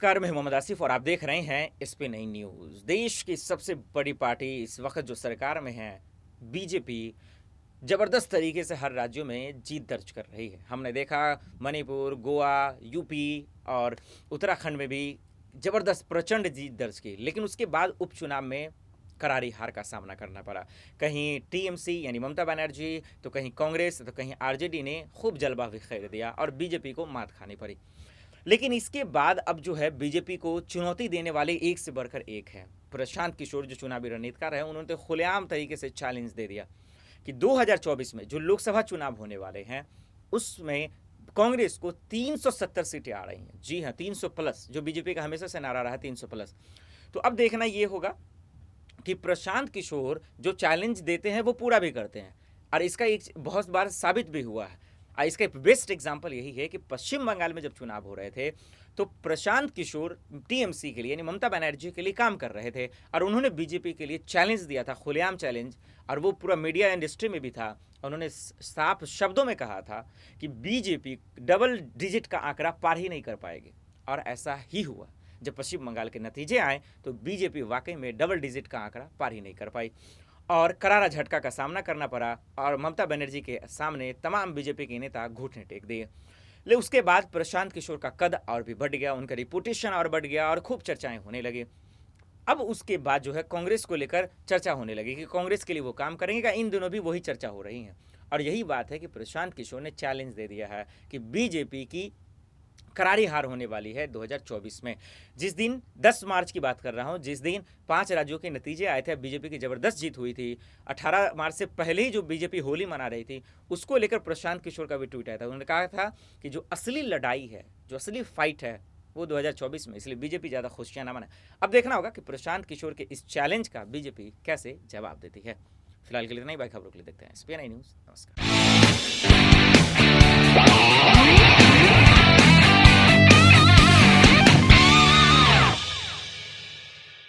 नमस्कार, मैं मोहम्मद आसिफ और आप देख रहे हैं एसपी नई न्यूज़। देश की सबसे बड़ी पार्टी इस वक्त जो सरकार में है, बीजेपी, ज़बरदस्त तरीके से हर राज्यों में जीत दर्ज कर रही है। हमने देखा मणिपुर, गोवा, यूपी और उत्तराखंड में भी ज़बरदस्त प्रचंड जीत दर्ज की, लेकिन उसके बाद उपचुनाव में करारी हार का सामना करना पड़ा। कहीं टीएमसी यानी ममता बनर्जी, तो कहीं कांग्रेस, तो कहीं आरजेडी ने खूब जलवा बिखेर दिया और बीजेपी को मात खानी पड़ी। लेकिन इसके बाद अब जो है बीजेपी को चुनौती देने वाले एक से बढ़कर एक हैं। प्रशांत किशोर जो चुनावी रणनीतिकार है, उन्होंने तो खुलेआम तरीके से चैलेंज दे दिया कि 2024 में जो लोकसभा चुनाव होने वाले हैं उसमें कांग्रेस को 370 सीटें आ रही हैं। जी हाँ, 300 प्लस, जो बीजेपी का हमेशा से नारा रहा है 300 प्लस। तो अब देखना ये होगा कि प्रशांत किशोर जो चैलेंज देते हैं वो पूरा भी करते हैं, और इसका एक बहुत बार साबित भी हुआ है। इसका एक बेस्ट एग्जांपल यही है कि पश्चिम बंगाल में जब चुनाव हो रहे थे तो प्रशांत किशोर टीएमसी के लिए यानी ममता बनर्जी के लिए काम कर रहे थे, और उन्होंने बीजेपी के लिए चैलेंज दिया था, खुलेआम चैलेंज, और वो पूरा मीडिया इंडस्ट्री में भी था। उन्होंने साफ शब्दों में कहा था कि बीजेपी डबल डिजिट का आंकड़ा पार ही नहीं कर पाएगी, और ऐसा ही हुआ। जब पश्चिम बंगाल के नतीजे आए तो बीजेपी वाकई में डबल डिजिट का आंकड़ा पार ही नहीं कर पाई और करारा झटका का सामना करना पड़ा, और ममता बनर्जी के सामने तमाम बीजेपी के नेता घुटने टेक दिए। लेकिन उसके बाद प्रशांत किशोर का कद और भी बढ़ गया, उनका रिपुटेशन और बढ़ गया और खूब चर्चाएं होने लगी। अब उसके बाद जो है कांग्रेस को लेकर चर्चा होने लगी कि कांग्रेस के लिए वो काम करेंगे। इन दिनों भी वही चर्चा हो रही है, और यही बात है कि प्रशांत किशोर ने चैलेंज दे दिया है कि बीजेपी की करारी हार होने वाली है 2024 में। जिस दिन 10 मार्च की बात कर रहा हूं, जिस दिन 5 राज्यों के नतीजे आए थे, बीजेपी की ज़बरदस्त जीत हुई थी। 18 मार्च से पहले ही जो बीजेपी होली मना रही थी, उसको लेकर प्रशांत किशोर का भी ट्वीट आया था। उन्होंने कहा था कि जो असली लड़ाई है, जो असली फाइट है, वो 2024 में, इसलिए बीजेपी ज़्यादा खुशियां ना मनाए। अब देखना होगा कि प्रशांत किशोर के इस चैलेंज का बीजेपी कैसे जवाब देती है। फिलहाल के लिए इतना ही। बाकी खबरों के लिए देखते हैं एसपी न्यूज़। नमस्कार।